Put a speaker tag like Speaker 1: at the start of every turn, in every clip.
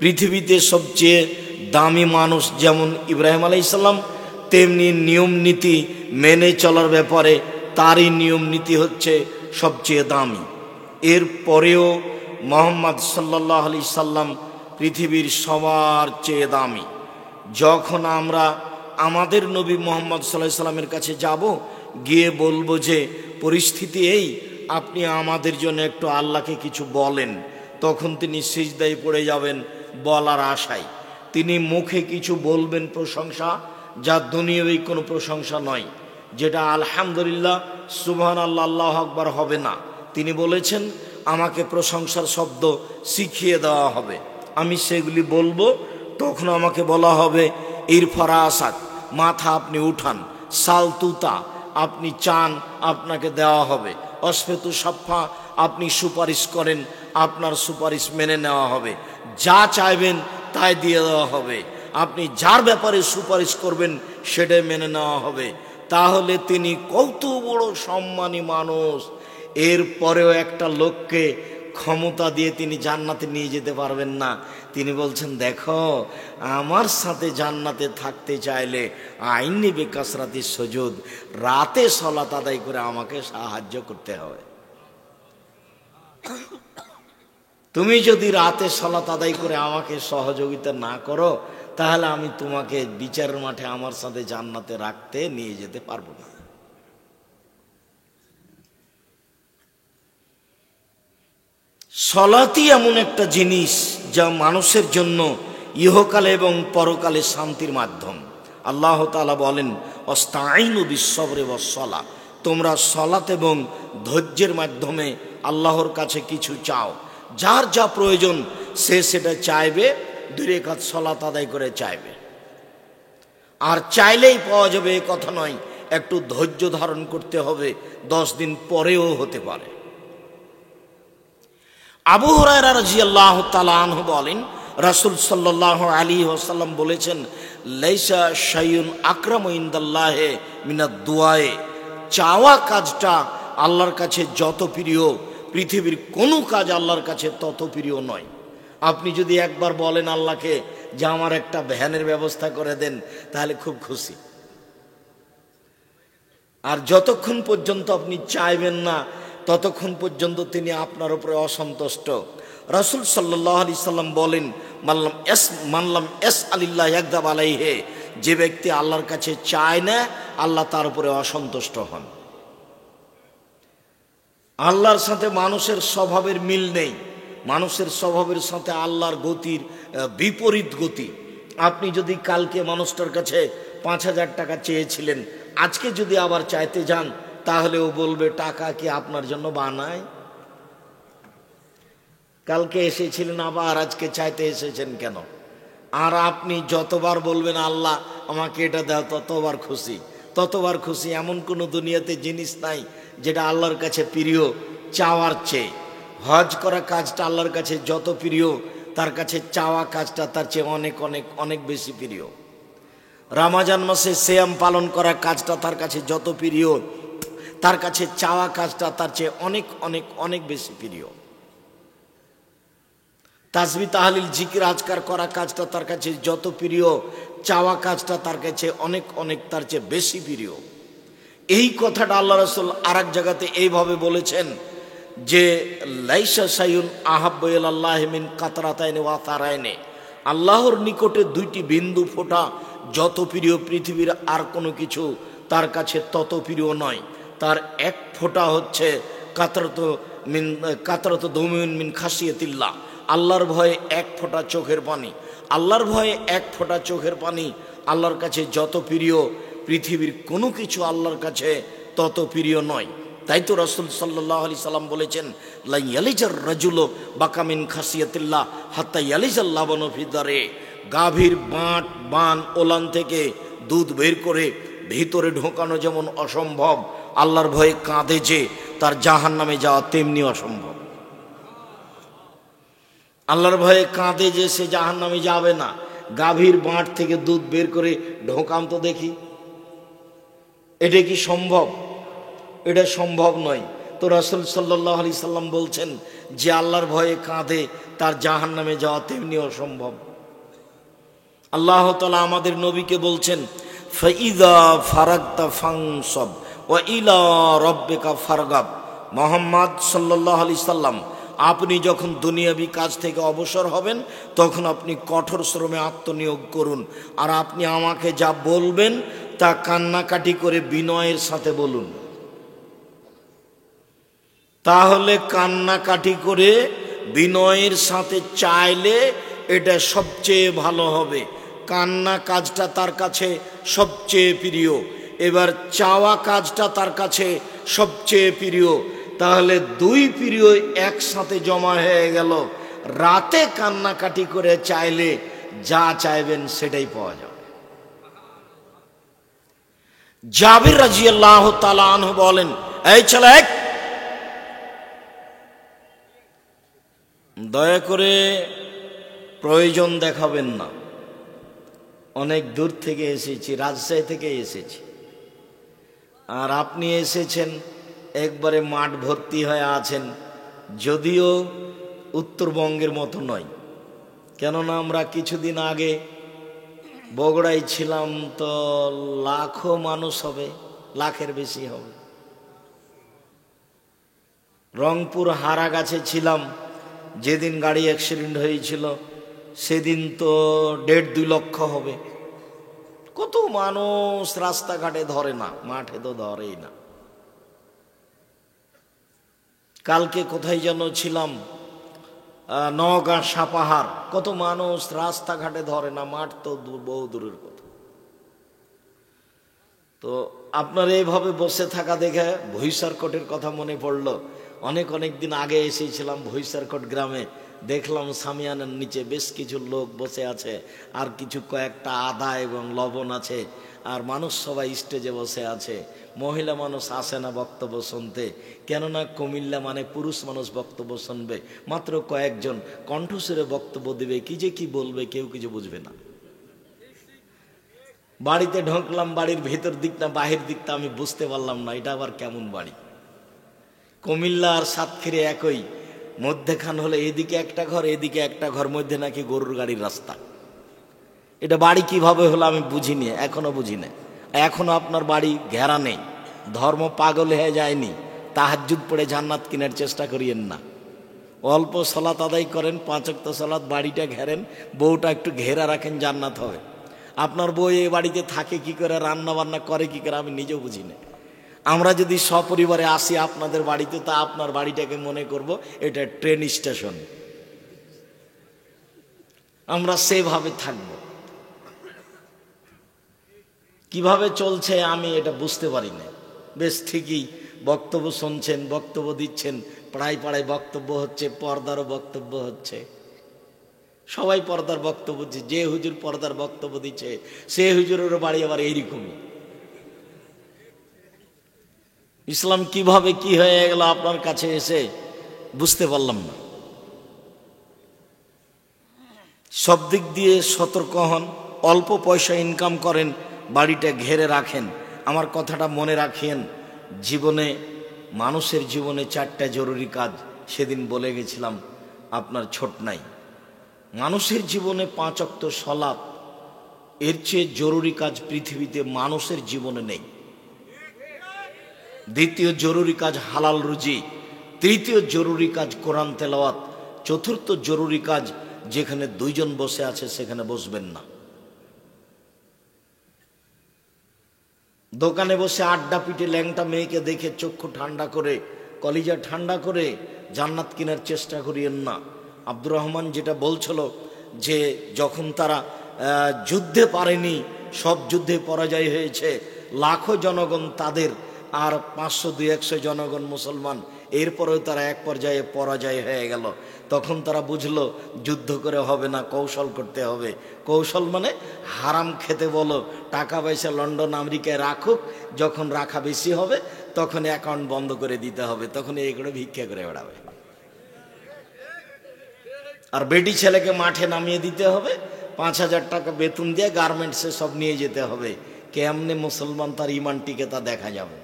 Speaker 1: পৃথিবীতে সবচেয়ে দামি মানুষ যেমন ইব্রাহিম আলাইহিস সালাম, তেমনি নিয়ম নীতি মেনে চলার ব্যাপারে তারই নিয়ম নীতি হচ্ছে সবচেয়ে দামি। এর পরেও মুহাম্মদ সাল্লাল্লাহু আলাইহি সাল্লাম পৃথিবীর সবার চেয়ে দামি। যখন আমরা আমাদের নবী মুহাম্মদ সাল্লাল্লাহু আলাইহি সাল্লামের কাছে যাব, গিয়ে বলবো যে পরিস্থিতি এই, আপনি আমাদের জন্য একটু আল্লাহকে কিছু বলেন, তখন তিনি সিজদায় পড়ে যাবেন বলার আশায়। তিনি মুখে কিছু বলবেন প্রশংসা, যা দুনিয়াবী কোনো প্রশংসা নয়, যেটা আলহামদুলিল্লাহ সুবহানাল্লাহ আল্লাহু আকবার হবে না। তিনি বলেছেন আমাকে প্রশংসার শব্দ শিখিয়ে দেওয়া হবে, আমি সেগুলি বলবো। তখন আমাকে বলা হবে ইরফারা আসাদ, মাথা আপনি উঠান, সালতুতা আপনি চান আপনাকে দেওয়া হবে, অসফেতু সাফা আপনি সুপারিশ করেন আপনার সুপারিশ মেনে নেওয়া হবে, যা চাইবেন তাই দিয়ে দেওয়া হবে, আপনি যার ব্যাপারে সুপারিশ করবেন সেটাই মেনে নেওয়া হবে। তাহলে তিনি কত বড় সম্মানী মানুষ। এরপরেও একটা লোককে ক্ষমতা দিয়ে তিনি জান্নাতে নিয়ে যেতে পারবেন না। তিনি বলছেন দেখো, আমার সাথে জান্নাতে থাকতে চাইলে আইনি বেকাসরাতি সুজুদ, রাতে সালাত আদায় করে আমাকে সাহায্য করতে হবে। তুমি যদি রাতে সালাত আদায় করে আমাকে সহযোগিতা না করো, তাহলে আমি তোমাকে বিচারের মাঠে আমার সাথে জান্নাতে রাখতে নিয়ে যেতে পারবো না। সালাতই এমন একটা জিনিস যা মানুষের জন্য ইহকালে এবং পরকালে শান্তির মাধ্যম। আল্লাহ তাআলা বলেন ওয়াস্তাঈনু বিস-সাবরি ওয়াস-সালাহ, তোমরা সালাত এবং ধৈর্যের মাধ্যমে আল্লাহর কাছে কিছু চাও, যার যা প্রয়োজন সে সেটা চাইবে, 2 রাকাত সালাত আদায় করে চাইবে। আর চাইলেই পাওয়া যাবে এ কথা নয়, একটু ধৈর্য ধারণ করতে হবে, 10 দিন পরেও হতে পারে। আবু হুরায়রা রাদিয়াল্লাহু তাআলা আনহু বলেন রাসূল সাল্লাল্লাহু আলাইহি ওয়াসাল্লাম বলেছেন লাইসা শাইউন আকরামু ইনদাল্লাহি মিনাদ দুআয়ে, চাওয়া কাজটা আল্লাহর কাছে যত প্রিয়, পৃথিবীর কোনো কাজ আল্লাহর কাছে তত প্রিয় নয়। আপনি যদি একবার বলেন আল্লাহকে যে আমার একটা ভ্যানের ব্যবস্থা করে দেন, তাহলে খুব খুশি। আর যতক্ষণ পর্যন্ত আপনি চাইবেন না, ততক্ষণ পর্যন্ত তিনি আপনার উপরে অসন্তুষ্ট। রাসূল সাল্লাল্লাহু আলাইহি সাল্লাম বলেন মানলাম ইয়াসআলিল্লাহ ইয়াগদাব আলাইহি, যে ব্যক্তি আল্লাহর কাছে চায় না, আল্লাহ তার উপরে অসন্তুষ্ট হন। আল্লাহর সাথে মানুষের স্বভাবের মিল নেই, মানুষের স্বভাবের সাথে আল্লাহর গতির বিপরীত গতি। আপনি যদি কালকে মানুষটার কাছে 5,000 টাকা চেয়েছিলেন, আজকে যদি আবার চাইতে যান, তাহলে ও বলবে টাকা কি আপনার জন্য বানায়? কালকে এসেছিলেন, আবার আজকে চাইতে এসেছেন কেন? আর আপনি যতবার বলবেন আল্লাহ আমাকে এটা দাও, ততবার খুশি, ততবার খুশি। এমন কোনো দুনিয়াতে জিনিস নাই যেটা আল্লাহর কাছে প্রিয় চাওয়ার চেয়ে। হজ করা কাজটা আল্লাহর কাছে যত প্রিয়, তার কাছে চাওয়া কাজটা তার চেয়ে অনেক অনেক অনেক বেশি প্রিয়। রমজান মাসে সিয়াম পালন করা কাজটা তার কাছে যত প্রিয়, তার কাছে চাওয়া কাজটা তার চেয়ে অনেক অনেক অনেক বেশি প্রিয়। তাসবিহ তাহলিল জিকির আজকার করা কাজটা তার কাছে যত প্রিয়, চাওয়া কাজটা তার কাছে অনেক অনেক তার চেয়ে বেশি প্রিয়। এই কথাটা আল্লাহ রাসূল আরেক জায়গাতে এইভাবে বলেছেন যে লাইসা শাইউন আহাব্বু ইলাল্লাহি মিন কাতরাতাইনি ওয়া তারাইনি, আল্লাহর নিকটে 2টি বিন্দু ফোঁটা যত প্রিয়, পৃথিবীর আর কোনো কিছু তার কাছে তত প্রিয় নয়। তার এক ফোঁটা হচ্ছে কাতরাতু দুমুন মিন খাশিয়াতিল্লাহ, আল্লাহর ভয়ে এক ফোঁটা চোখের পানি। আল্লাহর ভয়ে এক ফোঁটা চোখের পানি আল্লাহর কাছে যত প্রিয়, পৃথিবীর কোনো কিছু আল্লাহর কাছে তত প্রিয় নয়। তাই তো রাসূল সাল্লাল্লাহু আলাইহি সাল্লাম বলেছেন লা ইয়ালিজার রাজুলু বাকা মিন খাশিয়াতিল্লাহ হাত্তা ইয়ালিজাল লাবানু ফি দারে, গাভীর বান ওলান থেকে দুধ বের করে ভিতরে ঢোকানো যেমন অসম্ভব, আল্লাহর ভয়ে কাঁদে যে তার জাহান্নামে যাওয়া তেমনি অসম্ভব। আল্লাহর ভয়ে কাঁদে যে সে জাহান্নামে যাবে না, গাভীর বাঁট থেকে দুধ বের করে ঢোকাম তো দেখি, এটা কি সম্ভব? এটা সম্ভব নয়। তো রাসূল সাল্লাল্লাহু আলাইহি সাল্লাম বলছেন যে আল্লাহর ভয়ে কাঁদে তার জাহান্নামে যাওয়া তেমনি অসম্ভব। আল্লাহ তাআলা আমাদের নবীকে বলছেন, ফাইদা ফারাগতা ফানসব ওয়া ইলা রাব্বিকা ফারগাব। মুহাম্মদ সাল্লাল্লাহু আলাইহি সাল্লাম, আপনি যখন দুনিয়াবি কাজ থেকে অবসর হবেন তখন আপনি কঠোর শ্রমে আত্মনিয়োগ করুন, আর আপনি আমাকে যা বলবেন তা কান্নাকাটি করে বিনয়ের সাথে বলুন। তাহলে কান্নাকাটি করে বিনয়ের সাথে চাইলে এটা সবচেয়ে ভালো হবে। কান্না কাজটা তার কাছে সবচেয়ে প্রিয়, এবার চাওয়া কাজটা তার কাছে সবচেয়ে প্রিয়। তাহলে দুই প্রিয় একসাথে জমা হয়ে গেল। রাতে কান্নাকাটি করে চাইলে যা চাইবেন সেটাই পাওয়া যাবে। জাবির রাদিয়াল্লাহু তাআলা আনহু বলেন, এই ছেলে, দয়া করে প্রয়োজন দেখাবেন না। অনেক দূর থেকে এসেছি, রাজশাহী থেকে এসেছি, আর আপনি এসেছেন একবারে মাঠ ভর্তি হয়ে আছেন। যদিও উত্তরবঙ্গের মতো নয়, কেননা আমরা কিছুদিন আগে বগুড়ায় ছিলাম, তো লাখো মানুষ হবে, লাখের বেশি হবে। রংপুর হারাগাছে ছিলাম, যেদিন গাড়ি অ্যাক্সিডেন্ট হয়েছিল সেদিন তো 1.5-2 লক্ষ হবে। কত মানুষ রাস্তাঘাটে ধরে না, মাঠে তো ধরেই না। কালকে কোথায় যেন ছিলাম, নওগাঁ সাপাহার, কত মানুষ রাস্তাঘাটে ধরে না, মাঠ তো বহু দূরের কথা। তো আপনার এইভাবে বসে থাকা দেখে ভুইসারকোটের কথা মনে পড়লো। অনেক দিন আগে এসেছিলাম ভুইসারকোট গ্রামে, দেখলাম সামিয়ানার নিচে বেশ কিছু লোক বসে আছে, আর কিছু কয়েকটা আদা এবং লবণ আছে, আর মানুষ সবাই স্টেজে বসে আছে। মহিলা মানুষ আসে না বক্তব্য শুনতে, কেননা কুমিল্লা মানে পুরুষ মানুষ বক্তব্য শুনবে, মাত্র কয়েকজন কণ্ঠস্বরে বক্তব্য দিবে, কি যে কি বলবে কেউ কিছু বুঝবে না। বাড়িতে ঢুকলাম, বাড়ির ভেতর দিকটা বাহির দিকটা আমি বুঝতে পারলাম না, এটা আবার কেমন বাড়ি। কুমিল্লা আর সাতক্ষীরা একই, মধ্যেখান হলে এদিকে একটা ঘর এদিকে একটা ঘর, মধ্যে নাকি গরুর গাড়ির রাস্তা। এটা বাড়ি কিভাবে হলো আমি বুঝিনি, এখনো বুঝি না। এখনো আপনার বাড়ি ঘেরা নেই, ধর্ম পাগল হয়ে যায়নি। তাহাজ্জুদ পড়ে জান্নাত কেনার চেষ্টা করিয়েন না। অল্প সালাত আদায় করেন, 5 ওয়াক্ত সালাত, বাড়িটা ঘেরেন, বউটা একটু ঘেরা রাখেন, জান্নাত হবে। আপনার বউ এই বাড়িতে থাকে কি করে, রান্না বান্না করে কি করে, আমি নিজেও বুঝি না। আমরা যদি সপরিবারে আসি আপনাদের বাড়িতে, তা আপনার বাড়িটাকে মনে করব এটা ট্রেন স্টেশন, আমরা সেভাবে থাকব। কিভাবে চলছে আমি এটা বুঝতে পারি না। বেশ ঠিকই বক্তব্য শুনছেন, বক্তব্য দিচ্ছেন, পাড়ায় পাড়ায় বক্তব্য হচ্ছে, পর্দারও বক্তব্য হচ্ছে, সবাই পর্দার বক্তব্য দিচ্ছে। যে হুজুর পর্দার বক্তব্য দিচ্ছে সে হুজুরের বাড়ি আবার এইরকমই। ইসলাম কিভাবে কি হয়ে গেল আপনার কাছে এসে বুঝতে পারলাম না। সব দিক দিয়ে সতর্ক হন, অল্প পয়সা ইনকাম করেন, বাড়িটা ঘেরে রাখেন। আমার কথাটা মনে রাখেন, জীবনে, মানুষের জীবনে 4টা জরুরি কাজ সেদিন বলে গেছিলাম, আপনার ছোট নাই। মানুষের জীবনে 5 ওয়াক্ত সালাত, এর চেয়ে জরুরি কাজ পৃথিবীতে মানুষের জীবনে নেই। দ্বিতীয় জরুরি কাজ হালাল রুজি, তৃতীয় জরুরি কাজ কোরআন তেলাওয়াত, চতুর্থ জরুরি কাজ যেখানে 2 জন বসে আছে সেখানে বসবেন না। দোকানে বসে আড্ডা পিটে ল্যাংটা মেয়েকে দেখে চক্ষু ঠান্ডা করে, কলিজা ঠান্ডা করে জান্নাত কেনার চেষ্টা করিয়েন না। আব্দুর রহমান যেটা বলছিল যে যখন তারা যুদ্ধে পারেনি, সব যুদ্ধে পরাজয় হয়েছে, লাখো জনগণ তাদের, আর 500-200 জনগণ মুসলমান, এরপরেও তারা এক পর্যায়ে পরাজয় হয়ে গেল। তখন তারা বুঝলো যুদ্ধ করে হবে না, কৌশল করতে হবে। কৌশল মানে হারাম খেতে বলো, টাকা পয়সা লন্ডন আমেরিকায় রাখুক, যখন রাখা বেশি হবে তখন অ্যাকাউন্ট বন্ধ করে দিতে হবে, তখন এইগুলো ভিক্ষা করে বেড়াবে। আর বেটি ছেলেকে মাঠে নামিয়ে দিতে হবে, 5,000 টাকা বেতন দিয়ে গার্মেন্টসে সব নিয়ে যেতে হবে। কেমনে মুসলমান তার ইমান টিকে তা দেখা যাবে।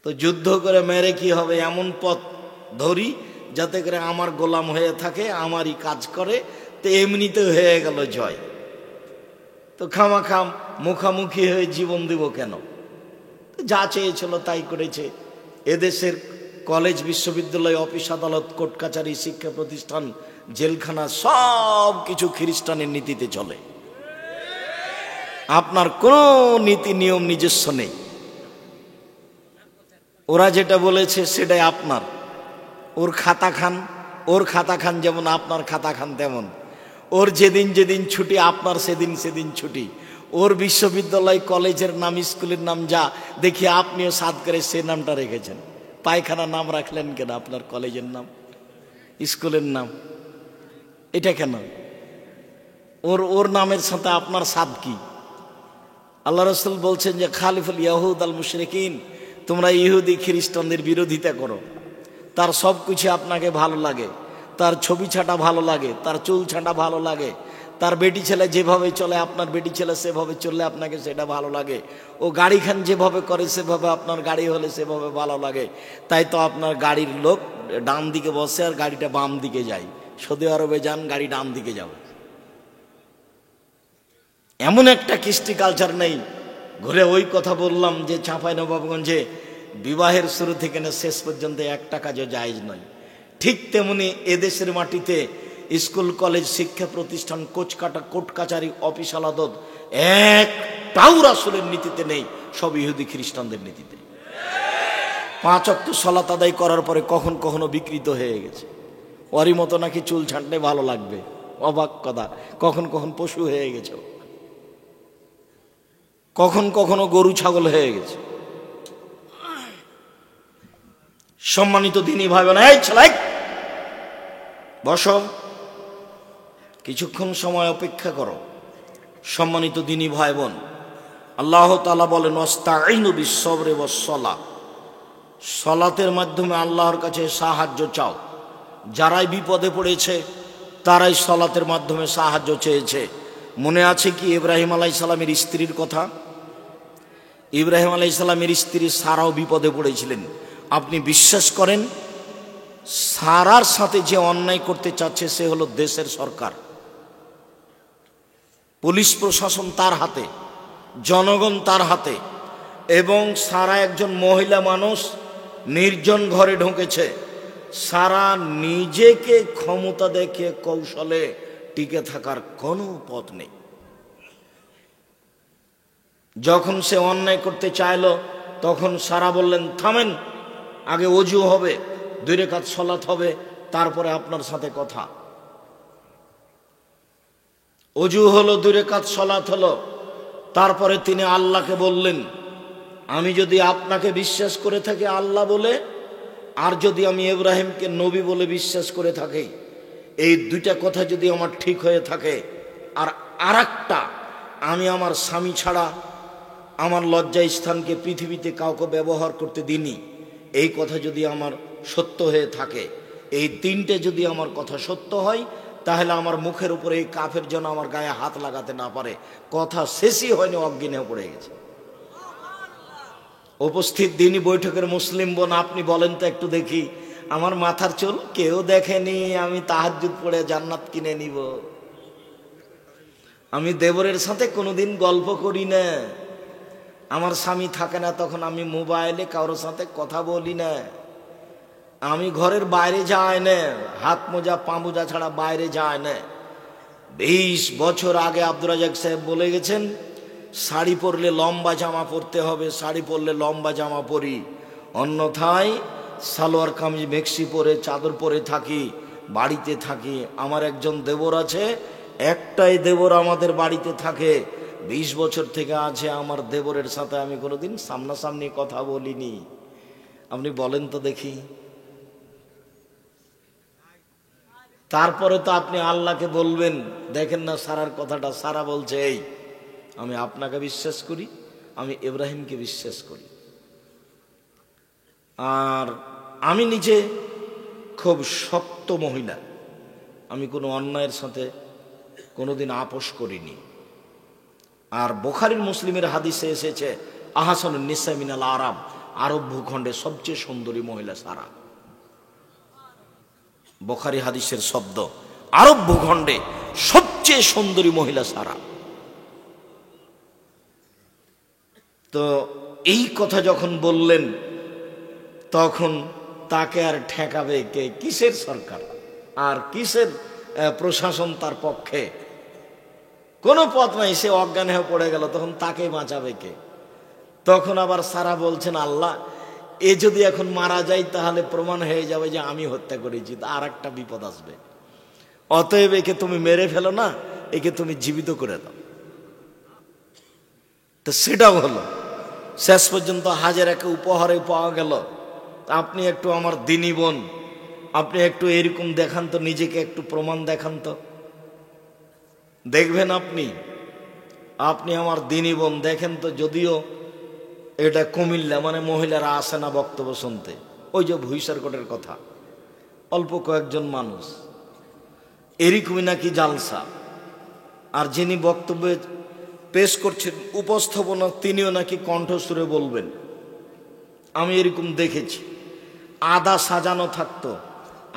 Speaker 1: তো যুদ্ধ করে মেরে কি হবে, এমন পথ ধরি যাতে করে আমার গোলাম হয়ে থাকে, আমারই কাজ করে, তো এমনিতে হয়ে গেল জয়। তো খামাখাম মুখামুখি হয়ে জীবন দিব কেন? যা চেয়েছিল তাই করেছে। এদেশের কলেজ, বিশ্ববিদ্যালয়, অফিস আদালত, কোর্ট কাচারি, শিক্ষা প্রতিষ্ঠান, জেলখানা সব কিছু খ্রিস্টানের নীতিতে চলে। আপনার কোনো নীতি নিয়ম নিজস্ব নেই। ওরা যেটা বলেছে সেটাই আপনার। ওর খাতা খান যেমন আপনার খাতা খান তেমন। ওর যেদিন যেদিন ছুটি আপনার সেদিন সেদিন ছুটি। ওর বিশ্ববিদ্যালয় কলেজের নাম, স্কুলের নাম যা দেখি আপনিও সাদ করে সে নামটা রেখেছেন। পায়খানার নাম রাখলেন কেন? আপনার কলেজের নাম, স্কুলের নাম, এটা কেন? ওর নামের সাথে আপনার সাদ কি? আল্লাহ রাসূল বলছেন যে খালিফুল ইয়াহুদ আল মুশরিকিন, তোমরা ইহুদি খ্রিস্টানদের বিরোধিতা করো। তার সব কিছু আপনাকে ভালো লাগে, তার ছবি ছাটা ভালো লাগে, তার চুল ছাটা ভালো লাগে, তার বেটি ছেলে যেভাবে চলে আপনার বেটি ছেলে সেভাবে চললে আপনাকে সেটা ভালো লাগে, ও গাড়ি খান যেভাবে করে সেভাবে আপনার গাড়ি হলে সেভাবে ভালো লাগে। তাই তো আপনার গাড়ির লোক ডান দিকে বসে আর গাড়িটা বাম দিকে যায়। সৌদি আরবে যান, গাড়ি ডান দিকে যাবে। এমন একটা কৃষ্টি কালচার নেই। ঘুরে ওই কথা বললাম যে চাঁপাইনবাবগঞ্জে বিবাহের শুরু থেকে না শেষ পর্যন্ত একটা কাজও জায়েজ নয়। ঠিক তেমনি এদেশের মাটিতে স্কুল, কলেজ, শিক্ষা প্রতিষ্ঠান, কোর্ট কাচারি, অফিস আদালত একটাও রাসূলের নীতিতে নেই, সব ইহুদি খ্রিস্টানদের নীতিতে। 5 ওয়াক্ত সালাত আদায় করার পরে কখন কখনো বিকৃত হয়ে গেছে। ওরই মতো নাকি চুল ছাঁটলে ভালো লাগবে, অবাক কথা। কখন কখন পশু হয়ে গেছে, কখন কখনো গরু ছাগল হয়ে গেছে। সম্মানিত দ্বীনি ভাই বোন, এই ছেলে বসো, কিছুক্ষণ সময় অপেক্ষা করো। সম্মানিত দ্বীনি ভাই বোন, আল্লাহ তাআলা বলেন ওয়াস্তাঈনু বিস-সাবরি ওয়াস-সালাহ, সালাতের মাধ্যমে আল্লাহর কাছে সাহায্য চাও। যারাই বিপদে পড়েছে তারাই সালাতের মাধ্যমে সাহায্য চেয়েছে। মনে আছে কি ইব্রাহিম আলাইহিস সালামের স্ত্রীর কথা? ইব্রাহিম আলাইহিস সালামের স্ত্রী সারাও বিপদে পড়েছিলেন। আপনি বিশ্বাস করেন, সারার সাথে যে অন্যায় করতে চাচ্ছে সে হলো দেশের সরকার, পুলিশ প্রশাসন তার হাতে, জনগণ তার হাতে, এবং সারা একজন মহিলা মানুষ, নির্জন ঘরে ঢুকেছে। সারা নিজেকে ক্ষমতা দেখে কৌশলে টিকে থাকার কোনো পথ নেই। যখন সে অন্যায় করতে চাইল তখন সারা বললেন থামেন, আগে ওযু হবে, 2 রাকাত সালাত হবে, তারপরে আপনার সাথে কথা। ওযু হলো, 2 রাকাত সালাত হলো, তারপরে তিনি আল্লাহকে বললেন আমি যদি আপনাকে বিশ্বাস করে থাকি আল্লাহ বলে, আর যদি আমি ইব্রাহিমকে নবী বলে বিশ্বাস করে থাকি, এই 2টা কথা যদি আমার ঠিক হয়ে থাকে, আর আরেকটা আমি আমার স্বামী ছাড়া আমার লজ্জা স্থানকে পৃথিবীতে কাউকে ব্যবহার করতে দিইনি, এই কথা যদি আমার সত্য হয়ে থাকে, এই 3টে যদি আমার কথা সত্য হয়, তাহলে আমার মুখের উপরে এই কাফের যেন আমার গায়ে হাত লাগাতে না পারে। কথা শেষই হয়নি, অজ্ঞান হয়ে পড়ে গেছে। উপস্থিত দিনই বৈঠকের মুসলিম বোন, আপনি বলেন তো একটু দেখি, আমার মাথার চুল কেউ দেখেনি, আমি তাহাজ্জুদ পড়ে জান্নাত কিনে নিব। আমি দেবরের সাথে কোনোদিন গল্প করি না, আমার স্বামী থাকে না তখন আমি মোবাইলে কারোর সাথে কথা বলি না, আমি ঘরের বাইরে যাই না, হাত মোজা পা মোজা ছাড়া বাইরে যায় না। 20 বছর আগে আব্দুর রাজ্জাক সাহেব বলে গেছেন, শাড়ি পরলে লম্বা জামা পরতে হবে, শাড়ি পরলে লম্বা জামা পরি, অন্যথায় সালোয়ার কামিজ মেক্সি পরে চাদর পরে থাকি, বাড়িতে থাকি। আমার একজন দেবর আছে, একটাই দেবর আমাদের বাড়িতে থাকে, 20 বছর থেকে আছে। আমার দেবরের সাথে আমি কোনোদিন সামনাসামনি কথা বলিনি। আপনি বলেন তো দেখি। তারপরে তো আপনি আল্লাহকে বলবেন, দেখেন না সারার কথাটা, সারা বলছে এই আমি আপনাকে বিশ্বাস করি, আমি ইব্রাহিমকে বিশ্বাস করি, আর আমি নিজে খুব শক্ত মহিলা, আমি কোনো অন্যায়ের সাথে কোনোদিন আপোষ করিনি। আর বুখারীর মুসলিমের হাদিসে এসেছে আহসানুন নিসা মিনাল আরাব, আরব ভূখণ্ডে সবচেয়ে সুন্দরী মহিলা সারা। বুখারী হাদিসের শব্দ, আরব ভূখণ্ডে সবচেয়ে সুন্দরী মহিলা সারা। তো এই কথা যখন বললেন তখন তাকে আর ঠেকাবে কে? কিসের সরকার আর কিসের প্রশাসন? তার পক্ষে কোনো পথ নাই, সে অজ্ঞান হয়ে পড়ে গেল, তখন তাকে বাঁচাবে কে? তখন আবার সারা বলছেন, আল্লাহ এ যদি এখন মারা যায় তাহলে প্রমাণ হয়ে যাবে যে আমি হত্যা করেছি, আর একটা বিপদ আসবে, অতএব একে তুমি মেরে ফেলো না, একে তুমি জীবিত করে দাও। তো সেটাও হলো। শেষ পর্যন্ত হাজেরাকে উপহারে পাওয়া গেল। আপনি একটু আমার দিনী বোন, আপনি একটু এরকম দেখান তো, নিজেকে একটু প্রমাণ দেখান তো, দেখবেন আপনি আমার দিনী বোন দেখেন তো। যদিও এটা কুমিল্লা, মানে মহিলারা আসে না বক্তব্য শুনতে, ওই যে ভুইসারকোটের কথা, অল্প কয়েকজন মানুষ, এরকমই নাকি জালসা। আর যিনি বক্তব্য পেশ করছেন, উপস্থাপনা, তিনিও নাকি কণ্ঠসুরে বলবেন। আমি এরকম দেখেছি, আদা সাজানো থাকতো,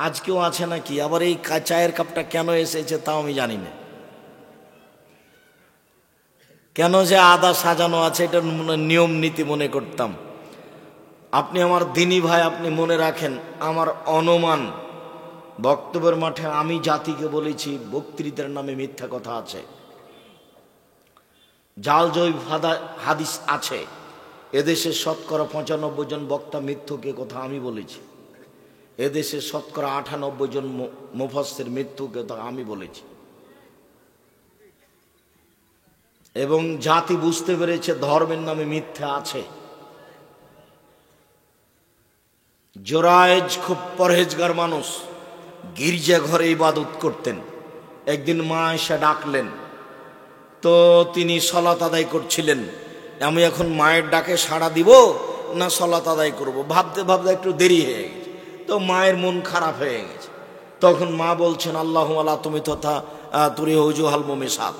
Speaker 1: আজকেও আছে নাকি। আবার এই চায়ের কাপটা কেন এসেছে তাও আমি জানি না, কেন যে আদা সাজানো আছে, এটা নিয়ম নীতি মনে করতাম। আপনি আমার দিনী ভাই, আপনি মনে রাখেন, আমার অনুমান বক্তব্যের মাঠে আমি জাতিকে বলেছি বক্তৃতার নামে মিথ্যা কথা আছে, জাল জৈব হাদিস আছে। এদেশে শতকরা 95 জন বক্তা মৃত্যুকে কথা আমি বলেছি, এদেশে শতকরা 98 জন মুফাসসির মৃত্যুকে কথা আমি বলেছি। এবং জাতি বুঝতে পেরেছে ধর্মের নামে মিথ্যা আছে। জোরায়েজ খুব পরহেজগার মানুষ, গির্জা ঘরে ইবাদত করতেন। একদিন মা এসে ডাকলেন, তো তিনি সলাত আদায় করছিলেন। আমি এখন মায়ের ডাকে সাড়া দিব না সলাত আদায় করব, ভাবতে ভাবতে একটু দেরি হয়ে গেছে। তো মায়ের মন খারাপ হয়ে গেছে। তখন মা বলছেন, আল্লাহ আল্লাহ তুমি তথা তুরি হজুহাল মোমেসাত,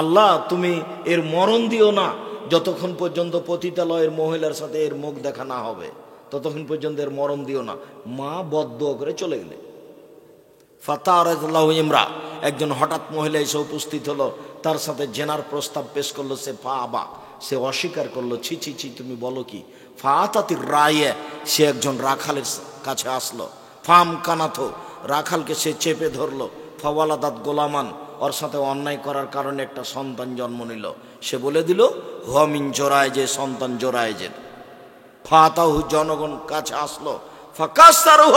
Speaker 1: আল্লাহ তুমি এর মরণ দিও না, যতক্ষণ পর্যন্ত পতিতালয়ের মহিলার সাথে এর মুখ দেখা না হবে ততক্ষণ পর্যন্ত এর মরণ দিও না। মা বদদুয়া করে চলে গেলেন। ফাতারাল্লাহু ইমরা, একজন হঠাৎ মহিলা এসে উপস্থিত হলো, তার সাথে জেনার প্রস্তাব পেশ করলো। সে ফাবা, সে অস্বীকার করলো, ছি ছি ছি তুমি বলো কি। ফাতাতির রায়ে, সে একজন রাখালের কাছে আসলো। ফাম কানাথো, রাখালকে সে চেপে ধরলো। ফাওয়ালাদাত গোলামান, ওর সাথে অন্যায় করার কারণে একটা সন্তান জন্ম নিল। সে বলে দিল হুয়ামিন জোরায়েজে, সন্তান জোরায়েজের। ফাতাহু, জনগণ কাছে আসলো। ফাকাসসারুহ,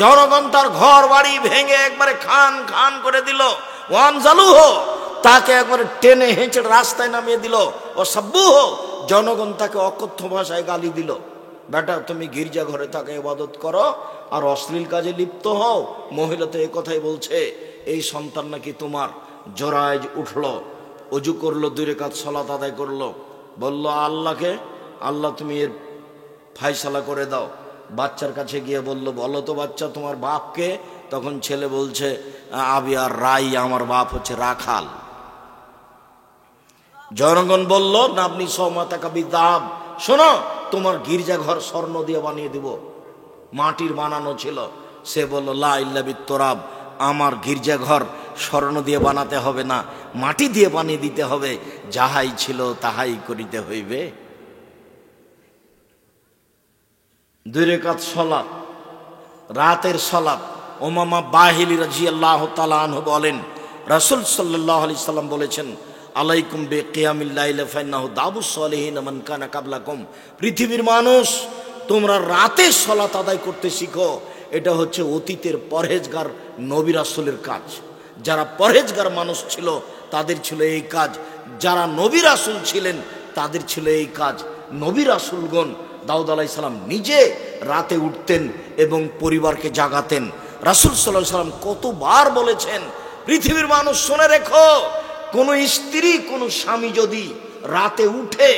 Speaker 1: জনগণ তার ঘর বাড়ি ভেঙে একবারে খান খান করে দিল। ওয়ানজালুহ, তাকে একবারে টেনে হেঁচে রাস্তায় নামিয়ে দিল। ও সাব্বুহ, জনগণ তাকে অকথ্য ভাষায় গালি দিল। বেটা তুমি গির্জা ঘরে তাকে ইবাদত করো আর অশ্লীল কাজে লিপ্ত হও। মহিলা তো এই কথাই বলছে, এই সন্তান নাকি তোমার। জোরায়েজ উঠলো, অজু করলো, 2 রাকাত সালাত আদায় করলো, বলল আল্লাহকে, আল্লাহ তুমি এর ফায়সালা করে দাও। বাচ্চার কাছে গিয়ে বলল, বলো তো বাচ্চা তোমার বাপকে? তখন ছেলে বলছে, আবি আর রাই, আমার বাপ হচ্ছে রাখাল। জনগণ বলল, নাবনি সৌমাতাকা বিদাব, শোনো তোমার গির্জা ঘর স্বর্ণ দিয়ে বানিয়ে দিব। মাটির বানানো ছিল। সে বলল, লা ইল্লা বিত্তরাব, আমার গির্জা ঘর স্বর্ণ দিয়ে বানাতে হবে না, মাটি দিয়ে বানিয়ে দিতে হবে। যাহাই ছিল তাহাই করিতে হইবে। 2 রাকাত সালাত, রাতের সালাত। উমামা বাহিলি রাদিয়াল্লাহু তাআলা আনহু বলেন, রাসূল সাল্লাল্লাহু আলাইহি সাল্লাম বলেছেন, আলাইকুম বিকিয়ামিল লাইল ফাইন্নাহু দাবুস সালিহিন মান কানা কাবলাকুম। পৃথিবীর মানুষ, তোমরা রাতে সালাত আদায় করতে শিখো। এটা হচ্ছে অতীতের পরহেজগার নবী রাসূলের কাজ। যারা পরহেজগার মানুষ ছিল তাদের ছিল এই কাজ, যারা নবী রাসূল ছিলেন তাদের ছিল এই কাজ। নবী রাসূলগণ, দাউদ আলাইহিস সালাম নিজে রাতে উঠতেন এবং পরিবারকে জাগাতেন। রাসূল সাল্লাল্লাহু আলাইহি সাল্লাম কতবার বলেছেন, পৃথিবীর মানুষ শুনে রেখো, কোন স্ত্রী, কোন স্বামী যদি রাতে উঠে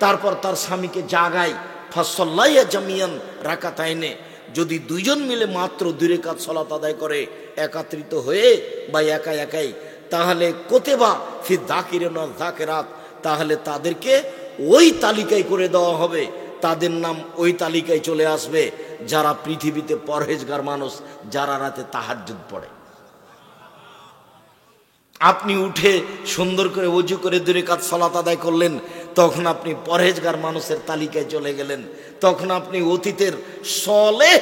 Speaker 1: তারপর তার স্বামীকে জাগায়, ফাসাল্লাইয়া জামিয়ান রাকাতাইনে, যদি 2 জন মিলে মাত্র 2 রাকাত সালাত আদায় করে একত্রিত হয়ে বা একা একাই, তাহলে কোতেবা ফি যাকিরিন ওয়া যাকিরাত, তাহলে তাদেরকে ওই তালিকায় করে দেওয়া হবে। তাদের নাম ওই তালিকায় চলে আসবে যারা পৃথিবীতে পরহেজগার মানুষ, যারা রাতে তাহাজ্জুদ পড়ে। আপনি উঠে সুন্দর করে ওযু করে 2 রাকাত সালাত আদায় করলেন, তখন আপনি পরহেজগার মানুষের তালিকায় চলে গেলেন। তখন আপনি অতীতের সলেহ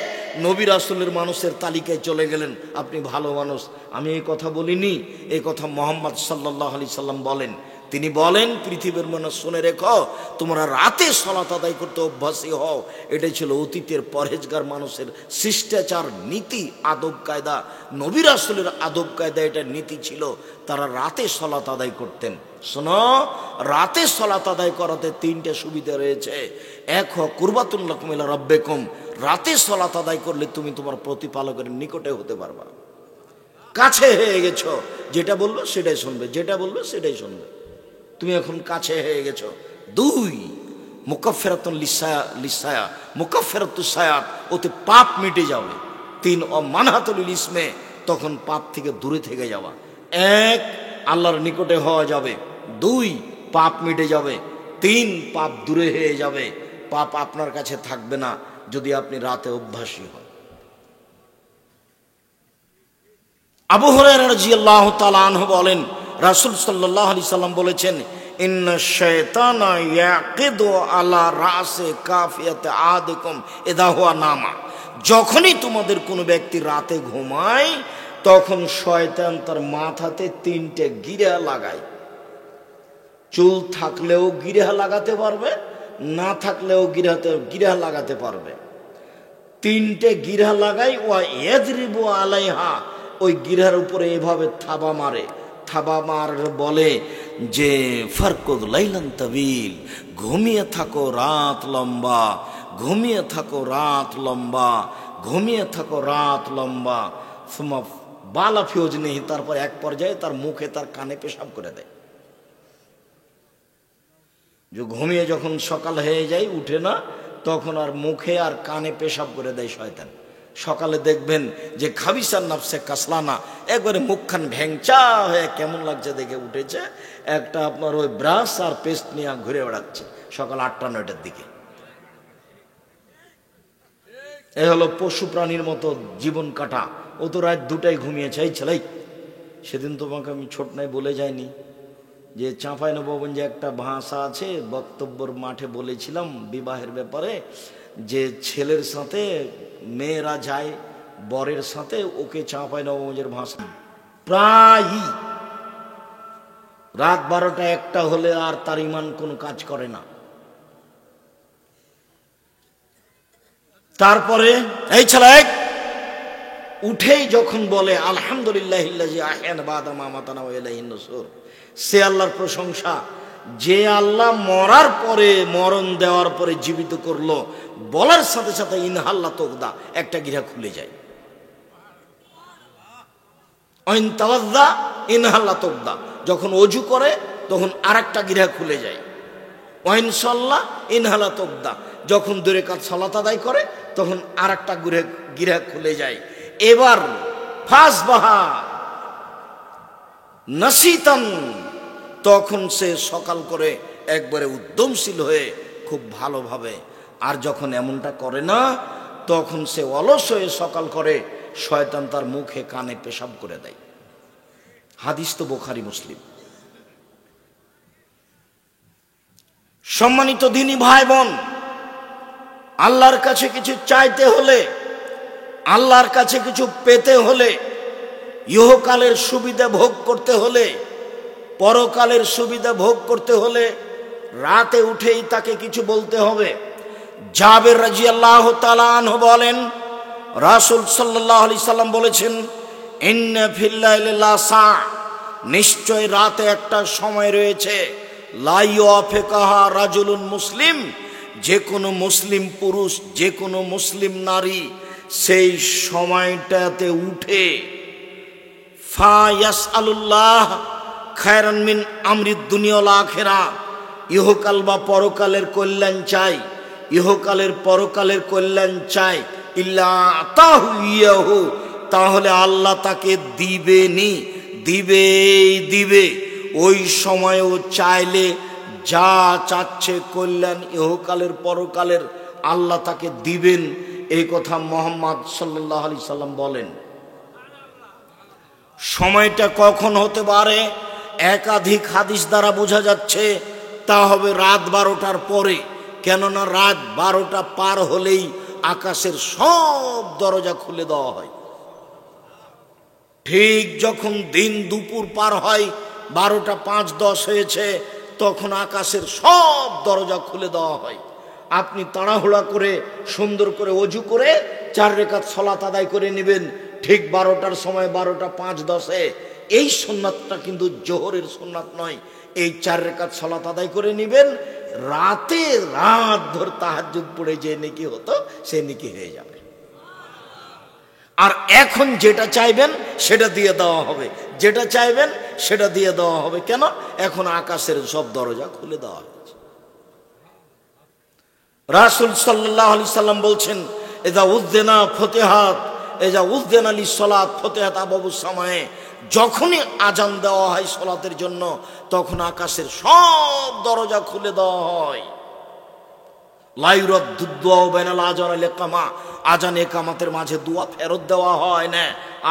Speaker 1: নবী রাসূলের মানুষের তালিকায় চলে গেলেন, আপনি ভালো মানুষ। আমি এই কথা বলিনি, এই কথা মুহাম্মদ সাল্লাল্লাহু আলাইহি সাল্লাম বলেন। তিনি বলেন, পৃথিবীর মানুষ শুনে রেখো, তোমরা রাতে সালাত আদায় করতে অভ্যাসী হও। এটাই ছিল অতীতের পরহেজগার মানুষের শিষ্টাচার, নীতি, আদব কায়দা। নবী রাসূলের আদব কায়দা, এটা নীতি ছিল, তারা রাতে সালাত আদায় করতেন। শোনো, রাতে সালাত আদায় করাতে 3টে সুবিধা রয়েছে। এক, কুরবাতুন লাকুম ইলা রাব্বিকুম, রাতে সালাত আদায় করলে তুমি তোমার প্রতিপালকের নিকটে হতে পারবা, কাছে হয়ে গেছো, যেটা বললো সেটাই শুনবে, যেটা বললো সেটাই শুনবে, তুমি এখন কাছে হয়ে গেছো। 2, মুকাফফিরাতুন লিসায়া, মুকাফফিরাতুস সায়াত, ওতে পাপ মিটে যাবে। 3, মানহাতুল ইসমে, তখন পাপ থেকে দূরে থেকে যাওয়া। 1, আল্লাহর নিকটে হওয়া যাবে। 2, পাপ মিটে যাবে। 3, পাপ দূরে হয়ে যাবে। পাপ আপনার কাছে থাকবে না যদি আপনি রাতে অভ্যাসী হন। আবু হুরায়রা রাদিয়াল্লাহু তাআলা আনহু বলেন, রাসূল সাল্লাল্লাহু আলাইহি সাল্লাম বলেছেন, ইন্না শাইতানা ইয়াকিদু আলা রাসে কাফিয়াতে আহাদিকুম ইযা হুয়া নামা, যখনই তোমাদের কোনো ব্যক্তি রাতে ঘুমায়, তখন শয়তান তার মাথাতে 3টে গিরা লাগায়। চুল থাকলেও গিরা লাগাতে পারবে, না থাকলেও গিরা লাগাতে পারবে। 3টে গিরা লাগাই, ওয়া ইয়াজরিবু আলাইহা, ওই গিরার উপরে এভাবে থাবা মারে। থাবা মার বলে যে ফারকুদ লাইলান তাবিল, ঘুমিয়ে থাকো রাত লম্বা, ঘুমিয়ে থাকো রাত লম্বা, ঘুমিয়ে থাকো রাত লম্বা। সুমা বালা ফিউজ নেই, তারপর এক পর্যায়ে তার মুখে তার কানে পেশাব করে দেয়। যে ঘুমিয়ে যখন সকাল হয়ে যায়, উঠে না, তখন আর মুখে আর কানে পেশাব করে দেয় শয়তান। সকালে দেখবেন যে খাবিসার নাফসে কাসলানা, একবারে মুখখান ভ্যাংচা হয়ে কেমন লাগছে দেখে উঠেছে, একটা আপনার ওই ব্রাশ আর পেস্ট নিয়ে ঘুরে বেড়াচ্ছে সকাল 8টা-9টার দিকে। এ হলো পশু প্রাণীর মতো জীবন কাটা। ও তো রাত 2টায় ঘুমিয়েছে। এই ছেলে, সেদিন তোমাকে আমি ছোট নাই বলে যাইনি যে চাঁপাইনবাবগঞ্জে একটা ভাষা আছে, বক্তব্যর মাঠে বলেছিলাম বিবাহের ব্যাপারে, যে ছেলের সাথে মেয়েরা যায় বরের সাথে, ওকে চাঁপাইনবাবগঞ্জের ভাষা প্রায়ই রাত 12টা-1টা হলে আর তার ইমান কোনো কাজ করে না। তারপরে এই ছেলে উঠেই যখন বলে আলহামদুলিল্লাহিল্লাযী আহয়ানা বা'দা মা মাতানা ওয়া ইলাইহিন নুশুর, সে আল্লাহর প্রশংসা যে আল্লাহ মরার পরে, মরণ দেওয়ার পরে জীবিত করলো, বলার সাথে সাথে ইনহাল্লা তোকদা, একটা গিরা খুলে যায়। অইন তাওয়াজ্জা ইনহাল্লা তোকদা, যখন ওযু করে তখন আরেকটা গিরা খুলে যায়। ওয়াইন সাল্লা ইনহাল্লা তোকদা, যখন 2 রাকাত সালাত আদায় করে তখন আরেকটা গিরা খুলে যায়। এবার ফাসবাহা নাসিতান, তখন সে সকাল করে একবারে উদ্যমশীল হয়ে খুব ভালোভাবে। আর যখন এমনটা করে না, তখন সে অলস হয়ে সকাল করে, শয়তান তার মুখে কানে পেশাব করে দেয়। হাদিস তো বুখারী মুসলিম। সম্মানিত দিনী ভাই বোন, আল্লাহর কাছে কিছু চাইতে হলে, আল্লাহর কাছে কিছু পেতে হলে, ইহকালের সুবিধা ভোগ করতে হলে, পরকালের সুবিধা ভোগ করতে হলে, রাতে উঠেই তাকে কিছু বলতে হবে। জাবের রাদিয়াল্লাহু তাআলা আনহু বলেন, রাসূল সাল্লাল্লাহু আলাইহি সাল্লাম বলেছেন, ইন্না ফিল লাইলি লাসা, নিশ্চয় রাতে একটা সময় রয়েছে, লা ইউআফিকাহা রাজুলুন মুসলিম, যে কোনো মুসলিম পুরুষ, যে কোনো মুসলিম নারী সেই সময়টাতে উঠে ফা ইয়াসআলুল্লাহ খায়রান মিন আমরিদ দুনিয়া ওয়াল আখিরা, ইহকাল বা পরকালের কল্যাণ চাই, ইহকালের পরকালের কল্যাণ চাই, ইল্লা আতাহু ইয়াহু, তাহলে আল্লাহ তাকে দিবেনি, দিবে। ওই সময়ও চাইলে যা চাচ্ছে কল্যাণ ইহকালের পরকালের আল্লাহ তাকে দিবেন, এই কথা মুহাম্মদ সাল্লাল্লাহু আলাইহি সাল্লাম বলেন। সময়টা কখন হতে পারে একাধিক হাদিস দ্বারা বোঝা যাচ্ছে, তা হবে রাত 12টার পরে। কেননা রাত 12টা পার হলেই আকাশের সব দরজা খুলে দেওয়া হয়। ঠিক যখন দিন দুপুর পার হয়, 12টা 5-10 হয়েছে, তখন আকাশের সব দরজা খুলে দেওয়া হয়। আপনি তাড়াহুড়া করে সুন্দর করে ওযু করে 4 রাকাত সালাত আদায় করে নেবেন ঠিক 12টার সময়, 12টা 5-10-এ। এই সুন্নাতটা কিন্তু জোহরের সুন্নাত নয়। এই 4 রাকাত সালাত আদায় করে নেবেন, রাত ভর তাহাজ্জুদ পড়ে যে নেকি হতো সে নেকি হয়ে যাবে। আর এখন যেটা চাইবেন সেটা দিয়ে দেওয়া হবে, যেটা চাইবেন সেটা দিয়ে দেওয়া হবে। কেন? এখন আকাশের সব দরজা খুলে দেওয়া হয়েছে। রাসূল সাল্লাল্লাহু আলাইহি সাল্লাম বলছেন, ইযা উযযিনা ফতিহাত, ইযা উযযিনা লিস-সালাত ফতিহাত আবওয়াবুস সামায়ে। যখনই আজান দেওয়া হয় সালাতের জন্য, তখন আকাশের সব দরজা খুলে দেওয়া হয়। লা ইউরাদ্দু দুআ বাইনাল আযান ওয়াল ইকামা। আজান একামাতের মাঝে দোয়া ফেরত দেওয়া হয় না।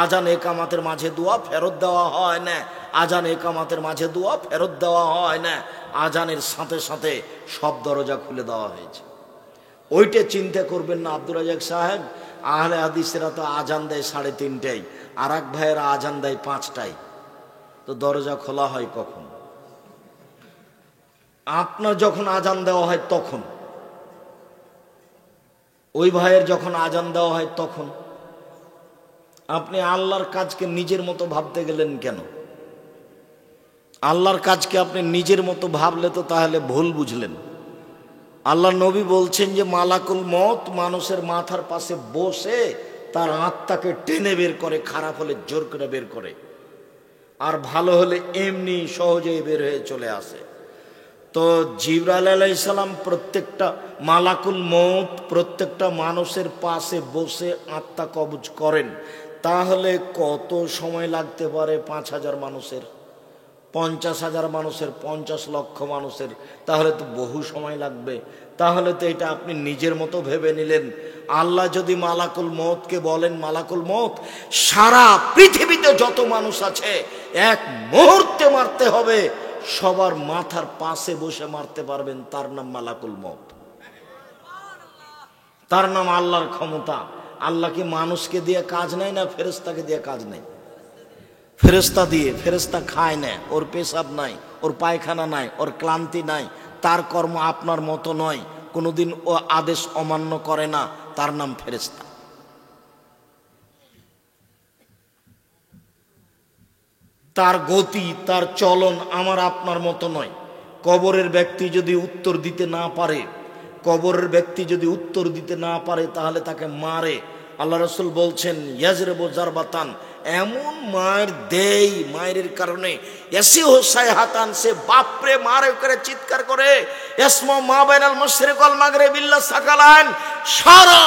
Speaker 1: আজান একামাতের মাঝে দোয়া ফেরত দেওয়া হয় না। আজান একামাতের মাঝে দোয়া ফেরত দেওয়া হয় না। আজানের সাথে সাথে সব দরজা খুলে দেওয়া হয়েছে। ওইটা চিন্তা করবেন না আব্দুর রাজ্জাক সাহেব, আহলে হাদিসেরা তো আজান দেয় 3:30টায়, আর এক ভাইয়েরা আজান দেয় 5টায়, তো দরজা খোলা হয় কখন? আপনার যখন আজান দেওয়া হয় তখন, ওই ভাইয়ের যখন আজান দেওয়া হয় তখন। আপনি আল্লাহর কাজকে নিজের মতো ভাবতে গেলেন কেন? আল্লাহর কাজকে আপনি নিজের মতো ভাবলে তো তাহলে ভুল বুঝলেন। আল্লাহ নবী বলছেন যে মালাকুল মউত মানুষের মাথার পাশে বসে তার আত্মাকে টেনে বের করে, খারাপ হলে জোর করে বের করে, আর ভালো হলে এমনি সহজেই বের হয়ে চলে আসে। তো জিবরাইল আলাইহিস সালাম প্রত্যেকটা মালাকুল মউত প্রত্যেকটা মানুষের পাশে বসে আত্মা কবজ করেন। তাহলে কত সময় লাগতে পারে? 5,000 মানুষের, 50,000 মানুষের, 50 লক্ষ মানুষের, তাহলে তো বহু সময় লাগবে। তাহলে তো এটা আপনি নিজের মতো ভেবে নিলেন। আল্লাহ যদি মালাকুল মউতকে বলেন, মালাকুল মউত সারা পৃথিবীতে যত মানুষ আছে এক মুহূর্তে মারতে হবে, সবার মাথার পাশে বসে মারতে পারবেন, তার নাম মালাকুল মউত, তার নাম আল্লাহর ক্ষমতা। আল্লাহ কি মানুষকে দিয়ে কাজ নেয় না ফেরেশতাকে দিয়ে কাজ নেয়? ফেরেশতা দিয়ে, ফেরেশতা খায় না, ওর পেশাব নাই, ওর পায়খানা নাই, ওর ক্লান্তি নাই, তার কর্ম আপনার মতো নয়, কোনোদিন ও আদেশ অমান্য করে না, তার নাম ফেরেশতা। তার গতি, তার চলন আমার আপনার মতো নয়। কবরের ব্যক্তি যদি উত্তর দিতে না পারে, কবরের ব্যক্তি যদি উত্তর দিতে না পারে তাহলে তাকে মারে। আল্লাহ রাসূল বলছেন ইয়াজরিবু জারবাতান, এমন মায়ের দেই, মায়ের কারণে এসি হোসাই হাতান, সে বাপরে মারে করে চিৎকার করে, ইসমা মা বাইনাল মাশরিক ওয়াল মাগরিব ইল্লা সাকালান, সারা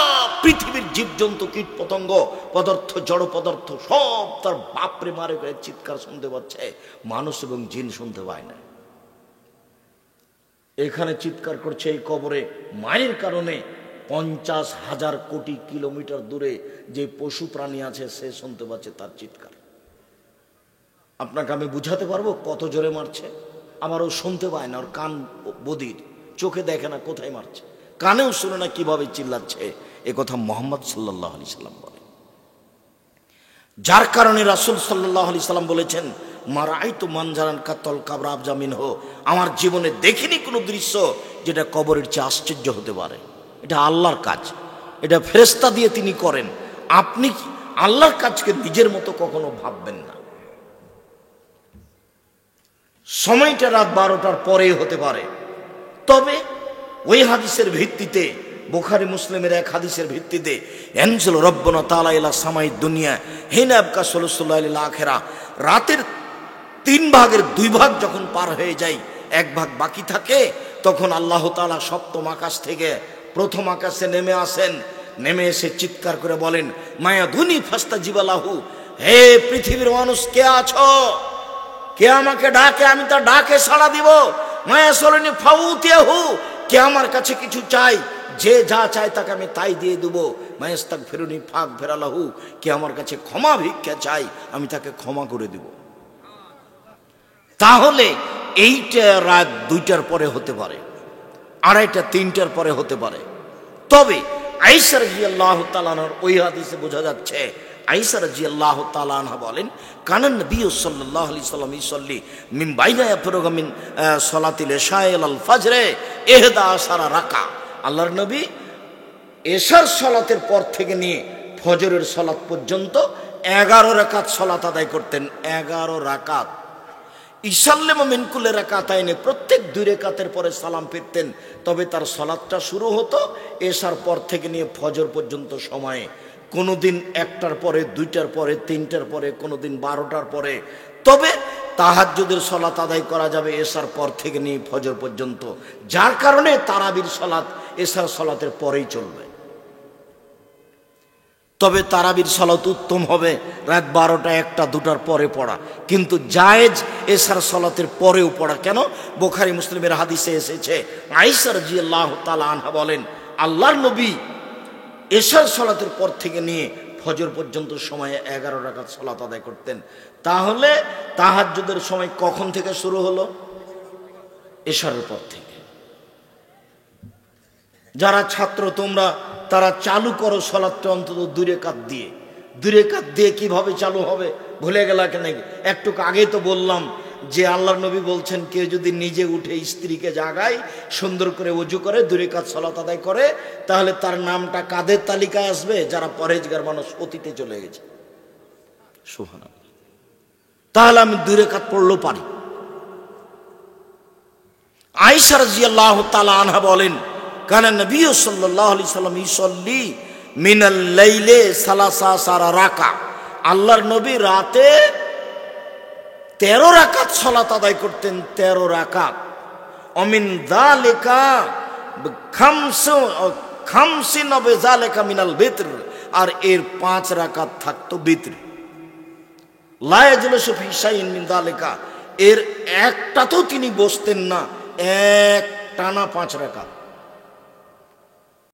Speaker 1: পৃথিবীর জীবজন্তু কীট পতঙ্গ পদার্থ জড় পদার্থ সব তার বাপরে মারে করে চিৎকার শুনতে পাচ্ছে, মানুষ এবং জিন শুনতে পায় না। এখানে চিৎকার করছে এই কবরে মায়ের কারণে, 50,000 কোটি কিলোমিটার দূরে যে পশু প্রাণী আছে সে শুনতে পাচ্ছে তার চিৎকার। আপনাকে আমি বুঝাতে পারবো কত জোরে মারছে। আবার ও শুনতে পায় না, ওর কান বধির, চোখে দেখে না কোথায় মারছে, কানেও শুনে না কিভাবে চিল্লাচ্ছে। এ কথা মুহাম্মদ সাল্লাল্লাহু আলাইহি সাল্লাম বলে। যার কারণে রাসূল সাল্লাল্লাহু আলাইহি সাল্লাম বলেছেন, মারাইতু মানজারান কাতল কাবর আবজা মিনহু, আমার জীবনে দেখিনি কোনো দৃশ্য যেটা কবরের চেয়ে আশ্চর্য হতে পারে। এটা আল্লাহর কাজ, এটা ফেরেশতা দিয়ে তিনি করেন। আপনি আল্লাহর কাজকে নিজের মতো কখনো ভাববেন না। সময়টা রাত 12টার পরে হতে পারে, তবে ওই হাদিসের ভিত্তিতে, বুখারী মুসলিমের এক হাদিসের ভিত্তিতে, ইয়ানজিলু রাব্বুনা তাআলা ইলা সামাই দুনিয়া হিনা আবকা সুলুসুল লাইলিল আখিরা, রাতের 3 ভাগের 2 ভাগ যখন পার হয়ে যায়, 1 ভাগ বাকি থাকে, তখন আল্লাহ তাআলা সপ্তম আকাশ থেকে প্রথম আকাশে নেমে আসেন। নেমে এসে চিৎকার করে বলেন, মায়া ধুনি ফাস্তাজিবা লাহু, হে পৃথিবীর মানুষ কে আছো? কে আমাকে ডাকে? আমি তার ডাকে সাড়া দিব। মায়াসলনি ফাউতিয়াহু, কে আমার কাছে কিছু চাই, যে যা চায় তাকে আমি তাই দিয়ে দেবো। মায়াস্তাগফিরুনি ফাগফিরালাহু, কে আমার কাছে ক্ষমা ভিক্ষা চাই, আমি তাকে ক্ষমা করে দেব। তাহলে এইটা রাত 2টার পরে হতে পারে, 2:30 3টার পরে হতে পারে। তবে আয়েশা রাদিয়াল্লাহু তাআলা আনহার ওই হাদিসে বোঝা যাচ্ছে, আয়েশা রাদিয়াল্লাহু তাআলা আনহা বলেন, কানান নবী সাল্লাল্লাহু আলাইহি সাল্লাম ইসাল্লি মিন বাইনা ইয়াফরুগু মিন সালাতিল ইশা ইলাল ফজরে 11 রাকা। আল্লাহর নবী এশার সালাতের পর থেকে নিয়ে ফজরের সালাত পর্যন্ত 11 রাকাত সালাত আদায় করতেন। 11 রাকাত। ইসাল্লামু মিন কুল্লি রাকাতাইনে, প্রত্যেক 2 রাকাতের পরে সালাম ফিরতেন। তবে তার সালাতটা শুরু হতো এশার পর থেকে নিয়ে ফজর পর্যন্ত সময়ে। কোনোদিন 1টার পরে, 2টার পরে, 3টার পরে, কোনোদিন 12টার পরে। তবে তাহাজ্জুদের সালাত আদায় করা যাবে এশার পর থেকে নিয়ে ফজর পর্যন্ত, যার কারণে তারাবির সালাত এশার সালাতের পরেই চলবে। তবে তারাবির সালাত উত্তম হবে রাত 12টা, 1টা, 2টার পরে পড়া, কিন্তু জায়েজ এশার সালাতের পরেও পড়া। কেন? বুখারী মুসলিমের হাদিসে এসেছে, আয়েশা রাদিয়াল্লাহু তাআলা আনহা বলেন, আল্লাহর নবী এশার সালাতের পর থেকে নিয়ে ফজর পর্যন্ত সময়ে 11 রাকাত সালাত আদায় করতেন। তাহলে তাহাজ্জুদের সময় কখন থেকে শুরু হলো? এশারের পর থেকে। যারা ছাত্র তোমরা, তারা চালু করো সালাতটা অন্তত 2 রাকাত দিয়ে। 2 রাকাত দিয়ে কিভাবে চালু হবে ভুলে গেলা কেন? একটু আগে তো বললাম যে আল্লাহর নবী বলছেন, কেউ যদি নিজে উঠে স্ত্রীকে জাগায়, সুন্দর করে ওযু করে 2 রাকাত সালাত আদায় করে, তাহলে তার নামটা কাদের তালিকায় আসবে? যারা পরহেজগার মানুষ, অতীতে চলে গেছে। সুবহানাল্লাহ। তাহলে আমি 2 রাকাত পড়লেও পারি। আয়েশা রাদিয়াল্লাহু তাআলা আনহা বলেন, কানা নবী সাল্লাল্লাহু আলাইহি সাল্লাম ইসাল্লি মিনাল লাইলে 13 রাকা। আল্লাহর নবী রাতে 13 রাকাত সালাত আদায় করতেন। 13 রাকাত। অমিন যালিকা খামসিন বিযালিকা মিনাল বিতর, আর এর 5 রাকাত থাকতো বিতর। লা ইয়াজলিসু ফি শাইইন মিন যালিকা, এর একটাতেও তিনি বসতেন না, এক টানা 5 রাকাত।